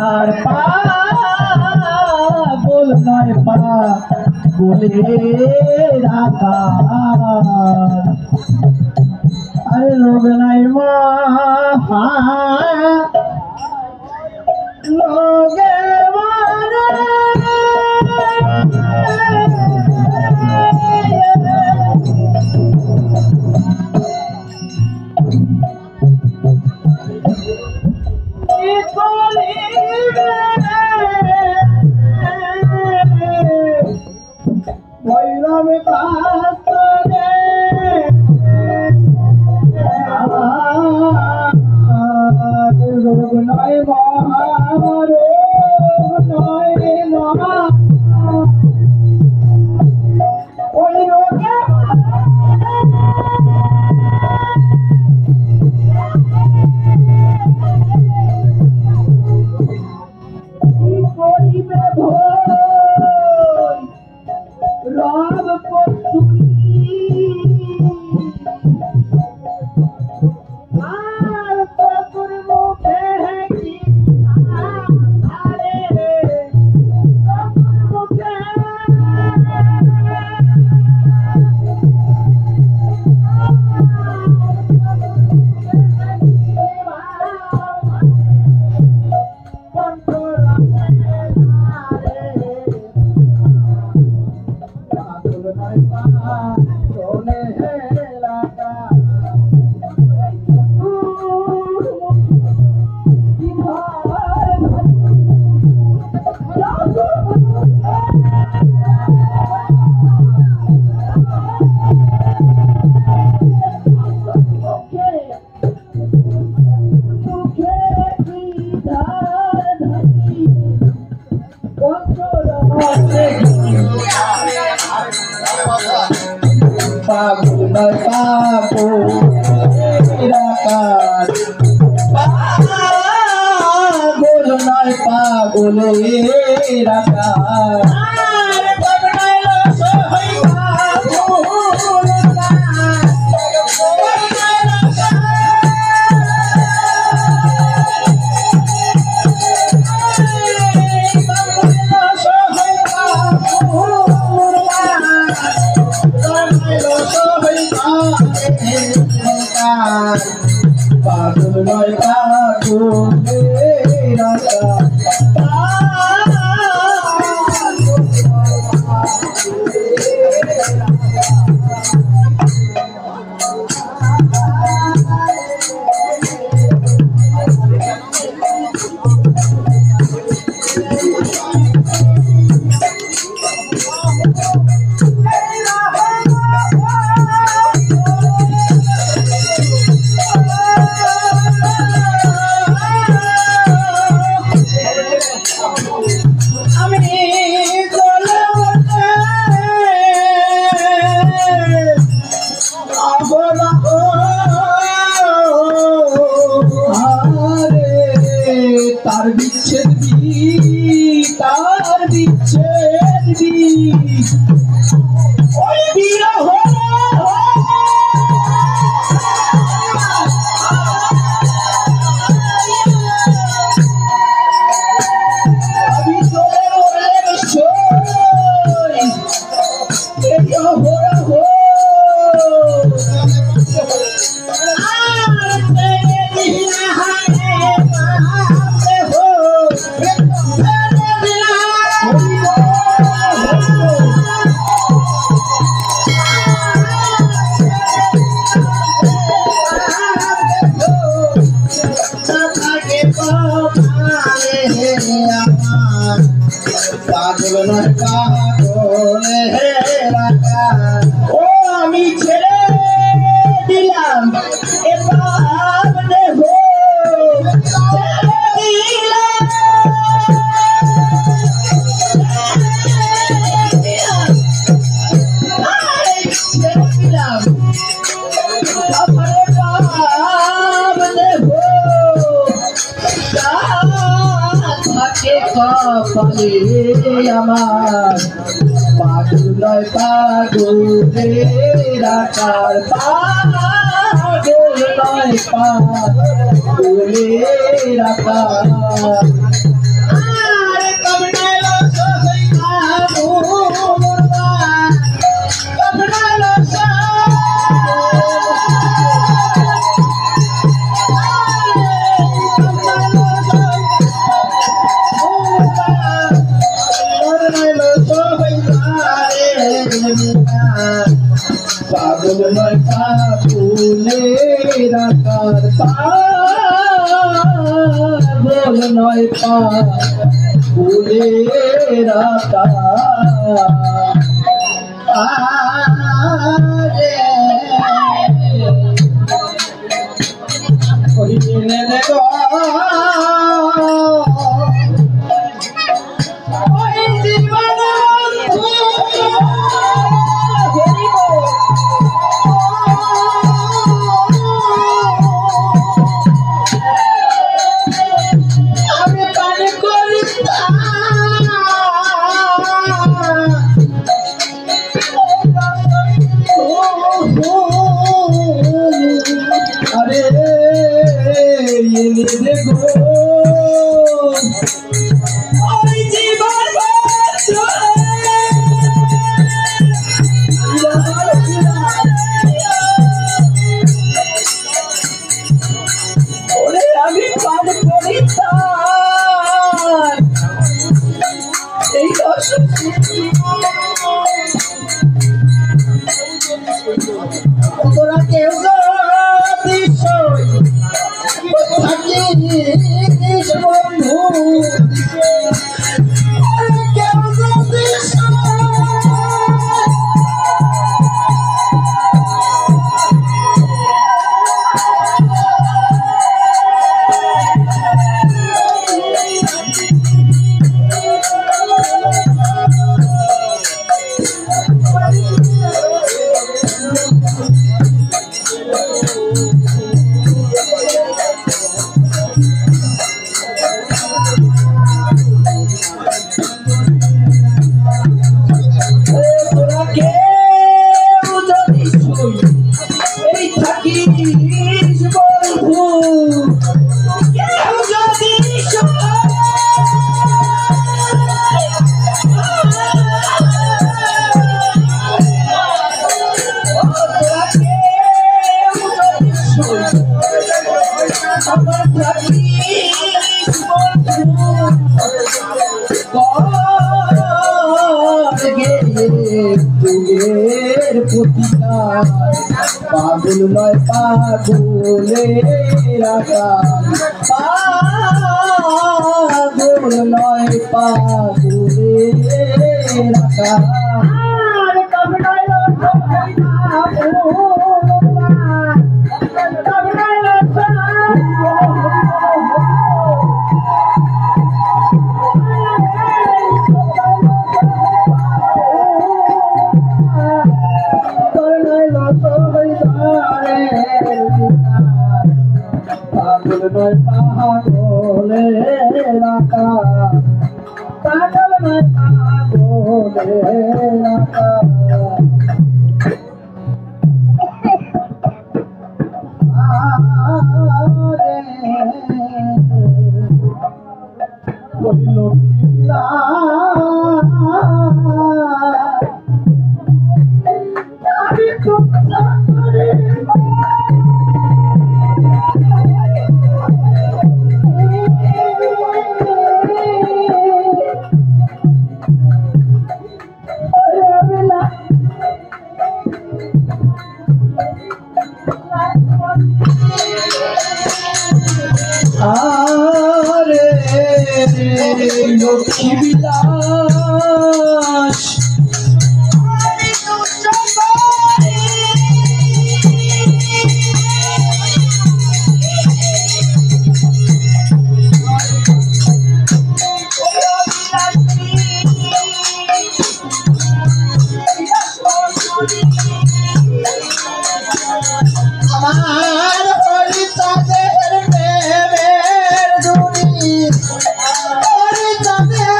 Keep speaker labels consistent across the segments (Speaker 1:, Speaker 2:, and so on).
Speaker 1: আর পাগল নয় পাগলের আকার আরে রোগ নাই মা লোগে পাগল নয় পাগলের আকার পাগল নয় পাগলের আকার तार बिच्छेद पागल नय पागलेर आकार ओ आमी छेड़े दिलाम ए पागले हो छेड़े दिलाम छेड़े दिलाम अपने पागले हो থাকে কপালে আমার পাগল নয় পাগলের আকার পাগল নয় পাগলের আকার পা ভুলে রাখা আরে করিলে দেব ওই জীবন আমি পানি করি আরে দেখো ওই জীবন ওরে আমি পান করি এই তোরা কেউ থাকিস বন্ধু কেউ পাগল নয় পাগলে রাখা পাগল নয় পাগলে রাখা পাগল নয় পাগলে রাখা পাগল নয় পাগলে রাখা আমি খুব আরে লক্ষ্মী বিলাস আমার হরিচাঁদের প্রেমের জুড়ি হরিচাঁদের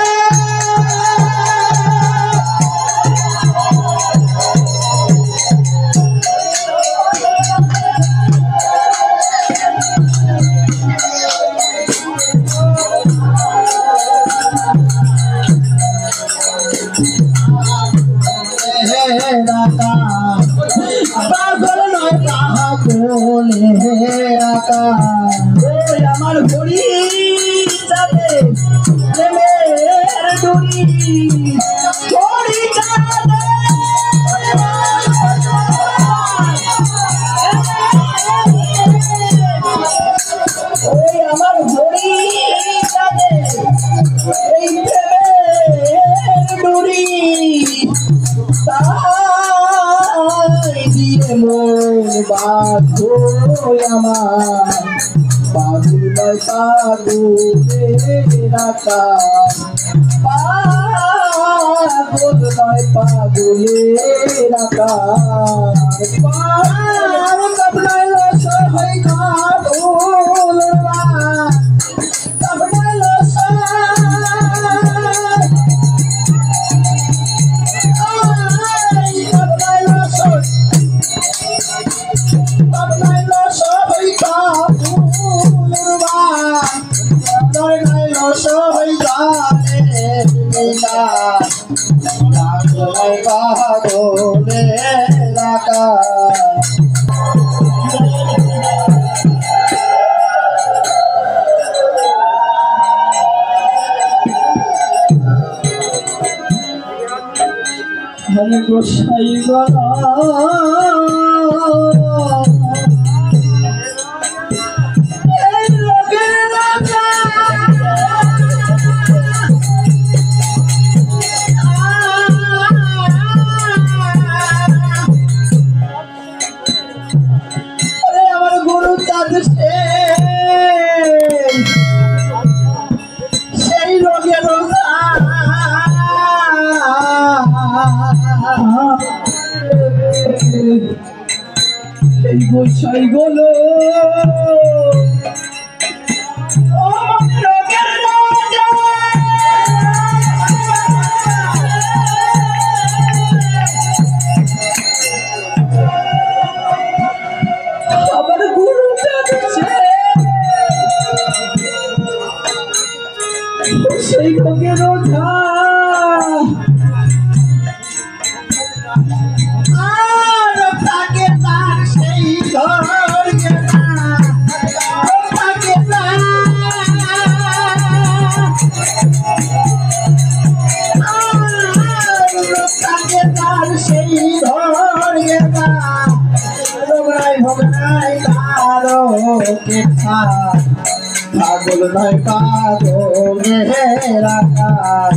Speaker 1: আমার পাগল নয় পাগলের আকার পাগল নয় পাগলের আকার কবনাইল সবাই কাবুল কবনাইল সবাই পাগলের আকার হরে গোসাই গলা সেই রোগের এই গোসাই গলো সেই রোগের ওঝা আর থাকে তার সেই ঘর থাকে তার সেই ঘর ভোগনাই ভোগনাই তারো কেথা পাগল নয় পাগলের আকার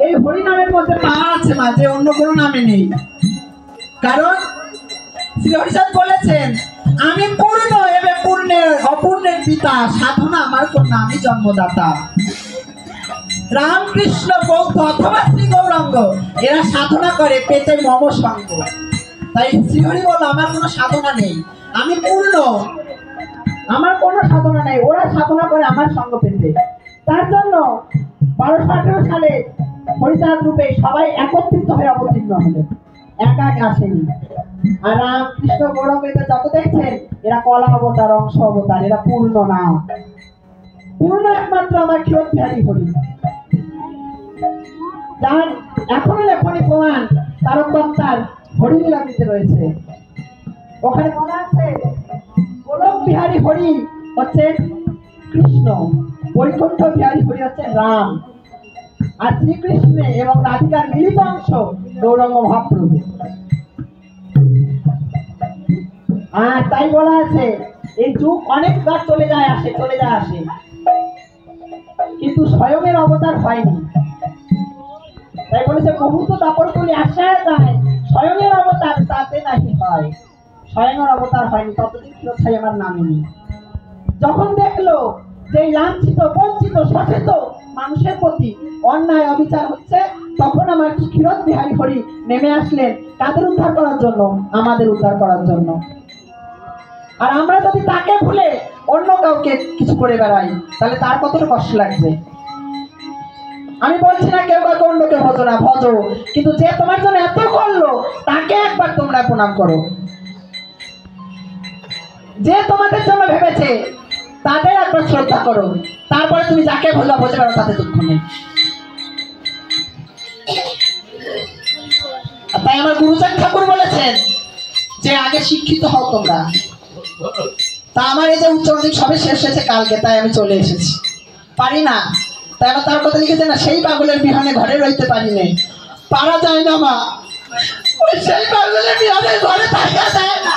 Speaker 1: এই হরিনামের মধ্যে পাওয়ার আছে মাঝে অন্য কোনো নামে নেই। কারণ শ্রী হরিচাঁদ বলেছেন, আমি পূর্ণ এবং পূর্ণের অপূর্ণের পিতা, সাধনা আমার কন্যা, আমি জন্মদাতা। রামকৃষ্ণ বৌদ্ধ অথবা শ্রী গৌরাঙ্গ এরা সাধনা করে পেতে মম সঙ্গ। তাই শ্রীহরি বলল আমার কোনো সাধনা নেই, আমি পূর্ণ, আমার কোনো সাধনা নেই, ওরা সাধনা করে আমার সঙ্গ পেতে। তার জন্য 1218 সালে হরিচাঁদ রূপে সবাই একত্রিত হয়ে অবতীর্ণ হলেন, একা একা আসেনি। আর রামকৃষ্ণ গৌরাঙ্গ যত দেখছেন এরা কলা অবতার, অংশ অবতার, এরা পূর্ণ না। পূর্ণ একমাত্র আমার ক্ষীরোদধারী হরি, যার এখনো লেখনী প্রমাণ তারকদত্তার হরিলীলামৃতে রয়েছে। ওখানে বলা আছে গোলক বিহারী হরি হচ্ছে কৃষ্ণ, বৈকুণ্ঠ বিহারী হরি হচ্ছে রাম, আর শ্রীকৃষ্ণ এবং রাধিকার মিলিত অংশ গৌরাঙ্গ মহাপ্রভু। আর তাই বলা আছে এই যুগ অনেকবার চলে যায় আসে, চলে যায় আসে, কিন্তু স্বয়ংের অবতার হয়নি। তাই বলেছে বহুত দাপর করে আশায় যায়, স্বয়ংের অবতার তাতে নাকি হয়, স্বয়ংের অবতার হয়নি, ততদিন ক্ষীরোদধারী আমার নামেনি। যখন দেখলো যে লাঞ্ছিত, বঞ্চিত, শোষিত মানুষের প্রতি অন্যায় অবিচার হচ্ছে, তখন আমার ক্ষীরোদধারী হরি নেমে আসলেন কাদের উদ্ধার করার জন্য? আমাদের উদ্ধার করার জন্য। আর আমরা যদি তাকে ভুলে অন্য কাউকে কিছু করে বেড়াই তাহলে তার কতটা কষ্ট লাগবে। আমি বলছি না কেউ কাউকে অন্যকে ভজো না, ভজো, কিন্তু যে তোমার জন্য এত করলো তাকে একবার তোমরা প্রণাম করো। যে তোমাদের জন্য ভেবেছে তাদের একবার শ্রদ্ধা করো, তারপরে তুমি যাকে ভোলা ভোজে পারো, তাতে দুঃখ নেই। তাই আমার গুরুচাঁদ ঠাকুর বলেছেন যে আগে শিক্ষিত হও তোমরা। তা আমার এই যে উচ্চ মাধ্যমিক সবে শেষ হয়েছে কালকে, তাই আমি চলে এসেছি। পারি না, তাই আমার তার কথা লিখেছে না, সেই পাগলের বিহানে ঘরে রইতে পারি না। পারা যায় না মা, ওই সেই পাগলের বিহানে ঘরে থাকা যায় না।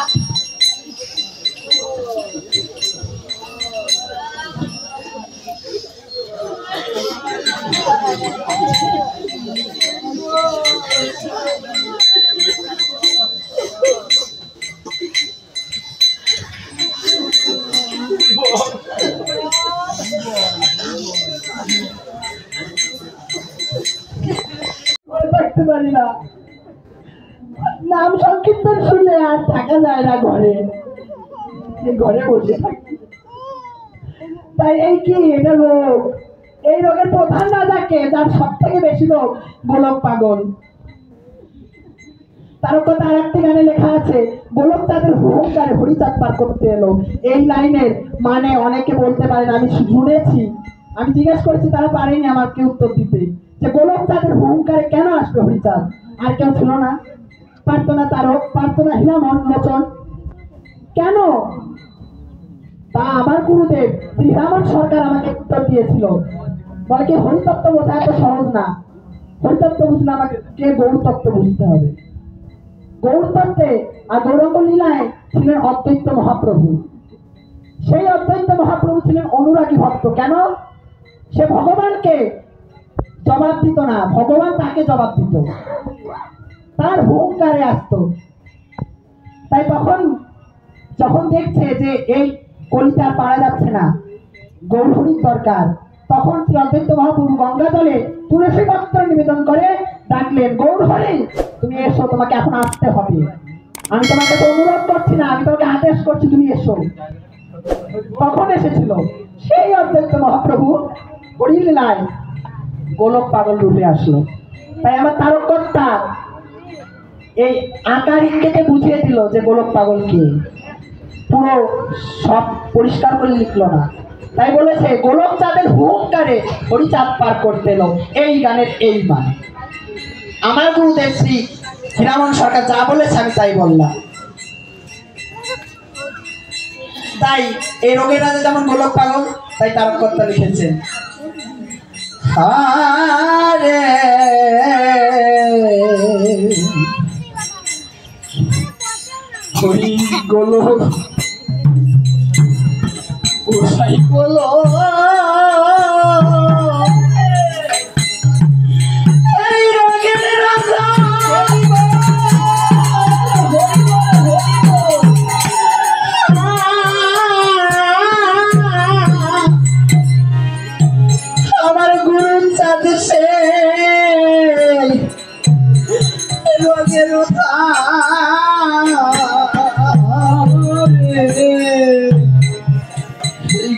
Speaker 1: থাকতে পারি না, নাম সংকীর্তন শুনলে আর থাকা যায় না ঘরে, ঘরে বসে থাকি। তাই এই কি এটা রোগ, এই রোগের প্রধান রাজাকে, যার সব থেকে বেশি রোগ গোলক পাগল। তার কথা আর একটি গানে লেখা আছে, গোলক তাদের হুঙ্কারে হরিচাঁদ পার করতে এলো। এই লাইনের মানে অনেকে বলতে পারেন, আমি শুনেছি, আমি জিজ্ঞেস করেছি, তারা পারেনি আমাকে উত্তর দিতে, যে গোলক তাদের হুঙ্কারে কেন আসবে হরিচাঁদ? আর কেউ ছিল না? পারতো না তারক, পারতো না হীরামন লোচন, কেন? তা আমার গুরুদেব শ্রী হীরামন সরকার আমাকে উত্তর দিয়েছিল, বলে কি হরিতত্ত্ব বোঝা এত সহজ না, হরিতত্ত্ব বুঝলে আমাকে গৌরতত্ত্ব বুঝতে হবে। গৌরতত্ত্বে আর গৌরাঙ্গ লীলায় ছিলেন অদ্বৈত মহাপ্রভু। সেই অদ্বৈত মহাপ্রভু ছিলেন অনুরাগী ভক্ত। কেন? সে ভগবানকে জবাব দিত না, ভগবান তাকে জবাব দিত, তার হুঙ্কারে আসতো। তাই তখন যখন দেখছে যে এই কলিতা পারা যাচ্ছে না, গৌরহরির দরকার, তখন শ্রী অদ্বৈত মহাপ্রভু গঙ্গা জলে তুলসী পত্র নিবেদন করে ডাকলেন, গৌরহরি তুমি এসো, তোমাকে এখন আসতে হবে, আমি তোমাকে তো অনুরোধ করছি না, আমি তোমাকে আদেশ করছি, তুমি এসো। তখন এসেছিল সেই অদ্বৈত মহাপ্রভু হরিলীলায় গোলক পাগল রূপে আসলো। তাই আমার তারককর্তা এই আকার ইঙ্গিতে বুঝিয়ে দিল যে গোলক পাগল কে, পুরো সব পরিষ্কার করে লিখলো না। তাই বলেছে গোলক চাঁদের হুঙ্কারে হরিচাঁদ পার করতে এলো, এই গানের এই মানে। আমার গুরুদেব শ্রী হীরামন সরকার যা বলেছে আমি তাই বললাম। তাই এই রোগের রাজা যেমন গোলক পাগল, তাই তারককর্তা লিখেছেন, হারে হরি গোলক গোসাই গোলক, এই রোগের রাজা আমার গুরু চাঁদ সে রোগের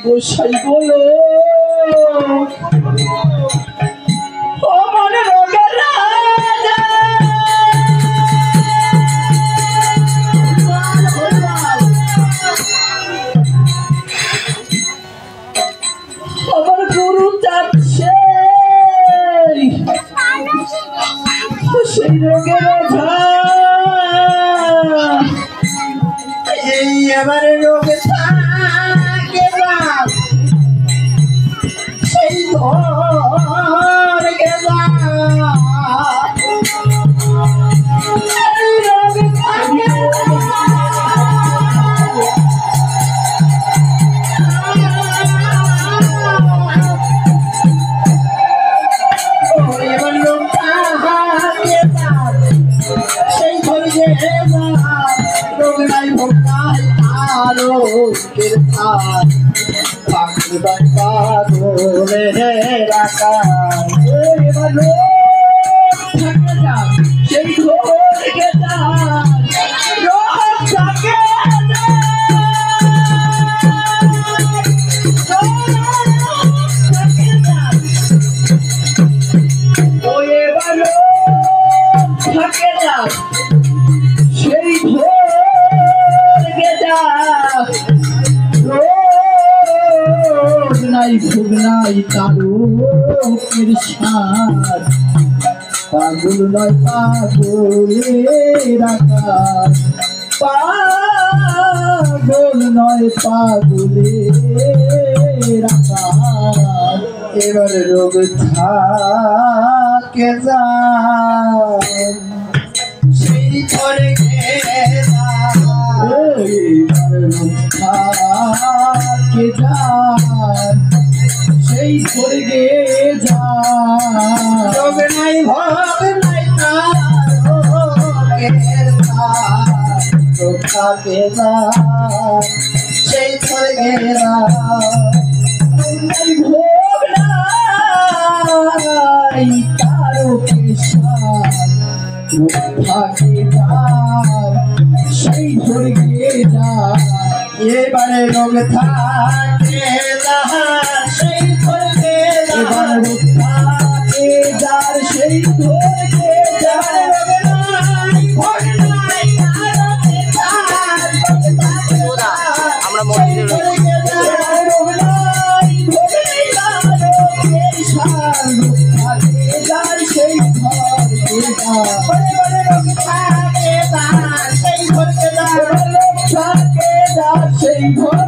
Speaker 1: গোসাই বলো ও মনে রোগের রাজা, আমার গুরু চাচ্ছে সেই রোগের রাজা, এই এবারে রোগে থাকে না, সেই ধর গেলা রোগে থাকে এবার রোগ থাকে সেই ধর গেলা, রোগ নাই ভোগ নাই আরো কীর্তান পাখি বাবা ধরে রাখা, এবার রোগ থাকে না সেই ধরে গেলা, রোগ থাকে ও এবার রোগ থাকে না সেই ধরে গেলা, নাই ভোগ নাই কারো
Speaker 2: পাগল নয় পাগলের আকার, পাগল নয় পাগলের আকার। এবার রোগ থাকে যায় সেই ঘরে থাকে যায় সেই স্বর্গে যায়। রোগ নাই ভোগ নাই রোগ থাকে যায় সেই স্বর্গে যায়। ভোগ নাই তারও থাকে যায় সেই স্বর্গে যায়। এবারে রোগ থাকে যার সেই স্বর্গে যায়। এবার রোগ থাকে যার সেই স্বর্গে যায়।
Speaker 3: আমরা মন্দিরে রয়েছি।
Speaker 2: সেই ঘর